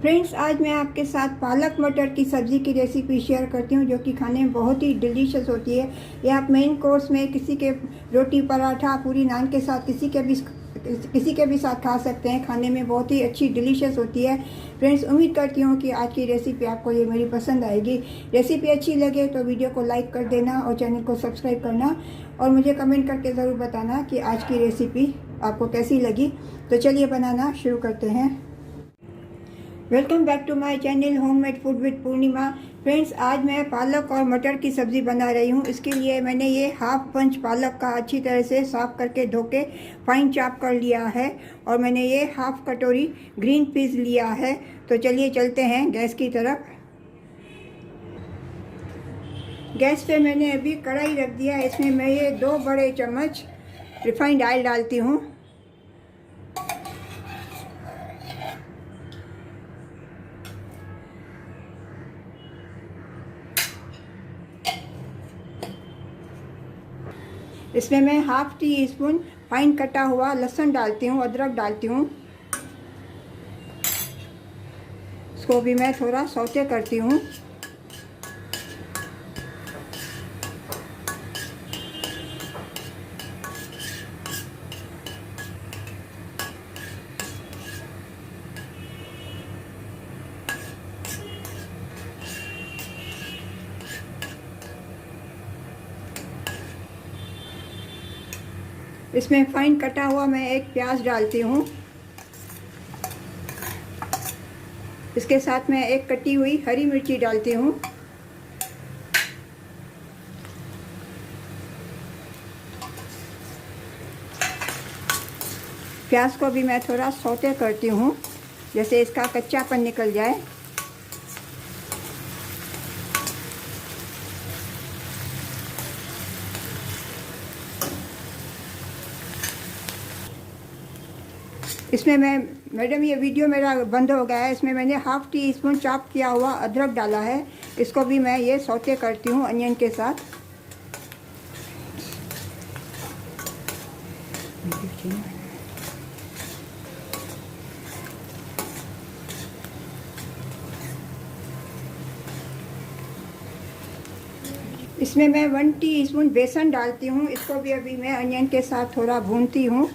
Friends, आज मैं आपके साथ पालक मटर की सब्ज़ी की रेसिपी शेयर करती हूँ, जो कि खाने में बहुत ही डिलीशियस होती है। ये आप मेन कोर्स में किसी के रोटी पराठा पूरी नान के साथ किसी के भी साथ खा सकते हैं। खाने में बहुत ही अच्छी डिलीशियस होती है। फ्रेंड्स, उम्मीद करती हूँ कि आज की रेसिपी आपको ये मेरी पसंद आएगी। रेसिपी अच्छी लगे तो वीडियो को लाइक कर देना और चैनल को सब्सक्राइब करना, और मुझे कमेंट करके ज़रूर बताना कि आज की रेसिपी आपको कैसी लगी। तो चलिए बनाना शुरू करते हैं। Welcome back to my channel homemade food with Purnima. Friends, आज मैं पालक और मटर की सब्ज़ी बना रही हूँ। इसके लिए मैंने ये हाफ पंच पालक का अच्छी तरह से साफ़ करके धो के फाइन चॉप कर लिया है, और मैंने ये हाफ कटोरी ग्रीन पीस लिया है। तो चलिए चलते हैं गैस की तरफ। गैस पे मैंने अभी कढ़ाई रख दिया। इसमें मैं ये 2 बड़े चम्मच रिफाइंड ऑयल डालती हूँ। इसमें मैं हाफ टी स्पून फाइन कटा हुआ लहसुन डालती हूँ, अदरक डालती हूँ। इसको भी मैं थोड़ा सौते करती हूँ। इसमें फाइन कटा हुआ मैं एक प्याज डालती हूँ। इसके साथ मैं एक कटी हुई हरी मिर्ची डालती हूँ। प्याज को भी मैं थोड़ा सौते करती हूँ, जैसे इसका कच्चापन निकल जाए। इसमें मैडम ये वीडियो मेरा बंद हो गया है। इसमें मैंने हाफ टी स्पून चॉप किया हुआ अदरक डाला है। इसको भी मैं ये सौते करती हूँ अनियन के साथ। इसमें मैं 1 टीस्पून बेसन डालती हूँ। इसको भी अभी मैं अनियन के साथ थोड़ा भूनती हूँ।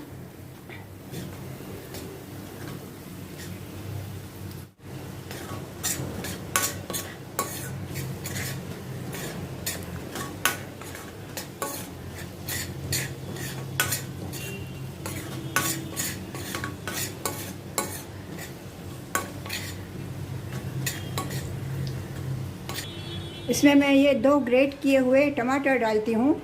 इसमें मैं ये 2 ग्रेट किए हुए टमाटर डालती हूँ।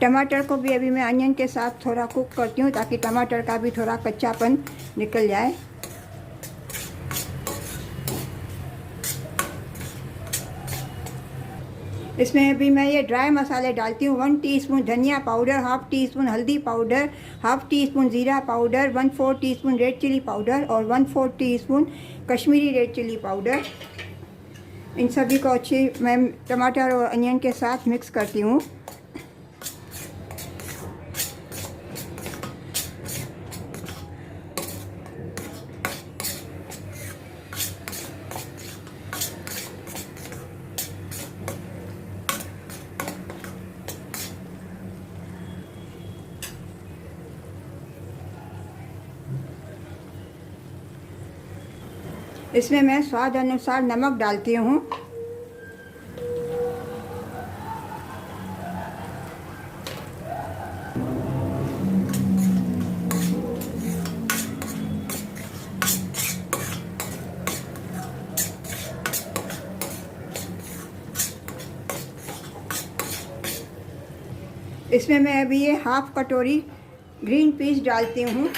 टमाटर को भी अभी मैं अनियन के साथ थोड़ा कुक करती हूँ, ताकि टमाटर का भी थोड़ा कच्चापन निकल जाए। इसमें अभी मैं ये ड्राई मसाले डालती हूँ। 1 टीस्पून धनिया पाउडर, हाफ टी स्पून हल्दी पाउडर, हाफ टी स्पून ज़ीरा powder, 1/4 teaspoon red chilli powder और 1/4 teaspoon Kashmiri red chilli powder. इन सभी को अच्छी मैं टमाटर और अनियन के साथ मिक्स करती हूँ। इसमें मैं स्वाद अनुसार नमक डालती हूँ। इसमें मैं अभी ये हाफ कटोरी ग्रीन पीस डालती हूँ।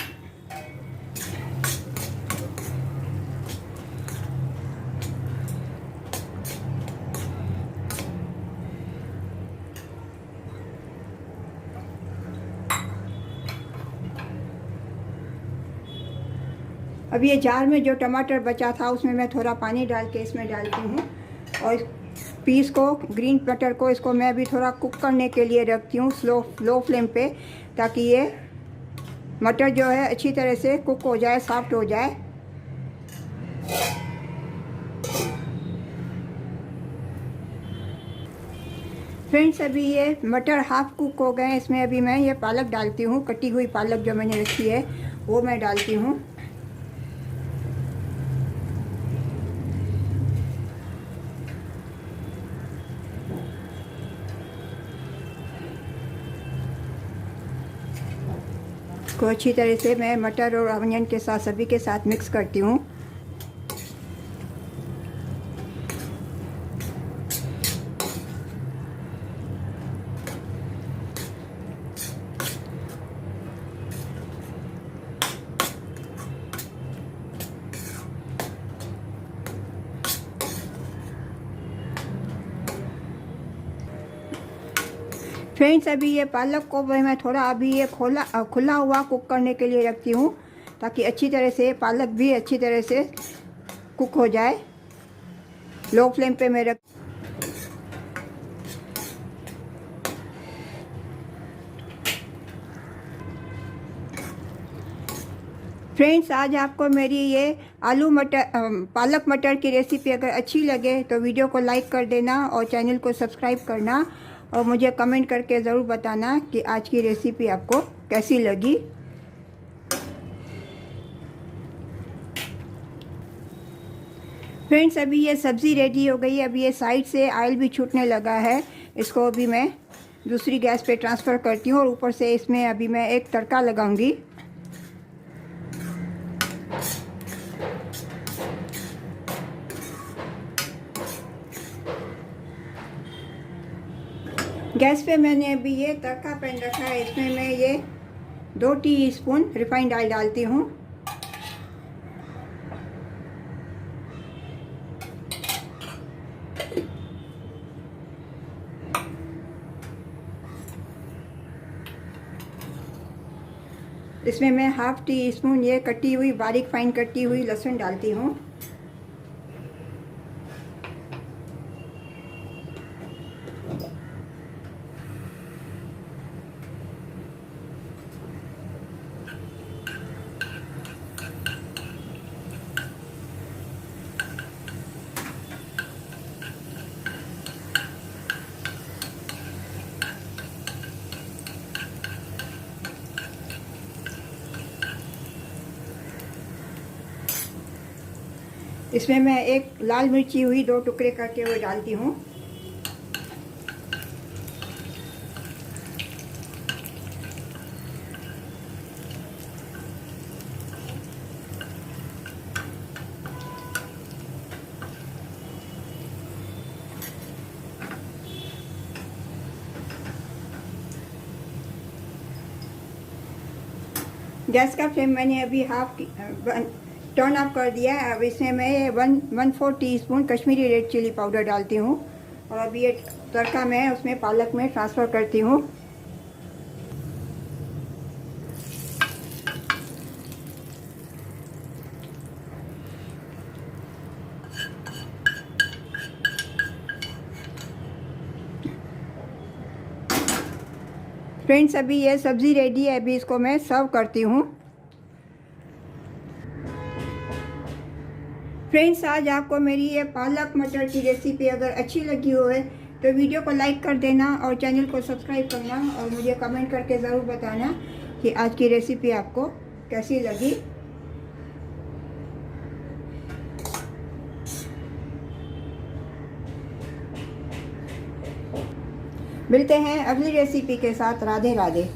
अब ये जार में जो टमाटर बचा था उसमें मैं थोड़ा पानी डाल के इसमें डालती हूँ, और पीस को, ग्रीन मटर को, इसको मैं अभी थोड़ा कुक करने के लिए रखती हूँ लो फ्लेम पे, ताकि ये मटर जो है अच्छी तरह से कुक हो जाए, सॉफ्ट हो जाए। फ्रेंड्स, अभी ये मटर हाफ कुक हो गए हैं। इसमें अभी मैं ये पालक डालती हूँ, कटी हुई पालक जो मैंने रखी है वो मैं डालती हूँ। को अच्छी तरह से मैं मटर और अनियन के साथ, सभी के साथ मिक्स करती हूँ। फ्रेंड्स, अभी ये पालक को मैं थोड़ा अभी ये खुला हुआ कुक करने के लिए रखती हूँ, ताकि अच्छी तरह से पालक भी अच्छी तरह से कुक हो जाए। लो फ्लेम पे मैं रख। फ्रेंड्स, आज आपको मेरी ये पालक मटर की रेसिपी अगर अच्छी लगे तो वीडियो को लाइक कर देना और चैनल को सब्सक्राइब करना, और मुझे कमेंट करके ज़रूर बताना कि आज की रेसिपी आपको कैसी लगी। फ्रेंड्स, अभी ये सब्ज़ी रेडी हो गई है। अभी ये साइड से ऑयल भी छूटने लगा है। इसको अभी मैं दूसरी गैस पे ट्रांसफ़र करती हूँ, और ऊपर से इसमें अभी मैं एक तड़का लगाऊंगी। गैस पे मैंने अभी ये तड़का पैन रखा है। इसमें मैं ये 2 टीस्पून रिफाइंड ऑयल डालती हूँ। इसमें मैं ½ टीस्पून ये कटी हुई, बारीक फाइन कटी हुई लहसुन डालती हूँ। इसमें मैं एक लाल मिर्ची हुई 2 टुकड़े करके वो डालती हूँ। गैस का फ्लेम मैंने अभी टर्न ऑफ कर दिया है। अब इसमें मैं 1/4 teaspoon Kashmiri red chilli powder डालती हूँ, और अभी ये तड़का मैं उसमें पालक में ट्रांसफ़र करती हूँ। फ्रेंड्स, अभी ये सब्ज़ी रेडी है। अभी इसको मैं सर्व करती हूँ। फ्रेंड्स, आज आपको मेरी ये पालक मटर की रेसिपी अगर अच्छी लगी हो है तो वीडियो को लाइक कर देना और चैनल को सब्सक्राइब करना, और मुझे कमेंट करके ज़रूर बताना कि आज की रेसिपी आपको कैसी लगी। मिलते हैं अगली रेसिपी के साथ। राधे राधे।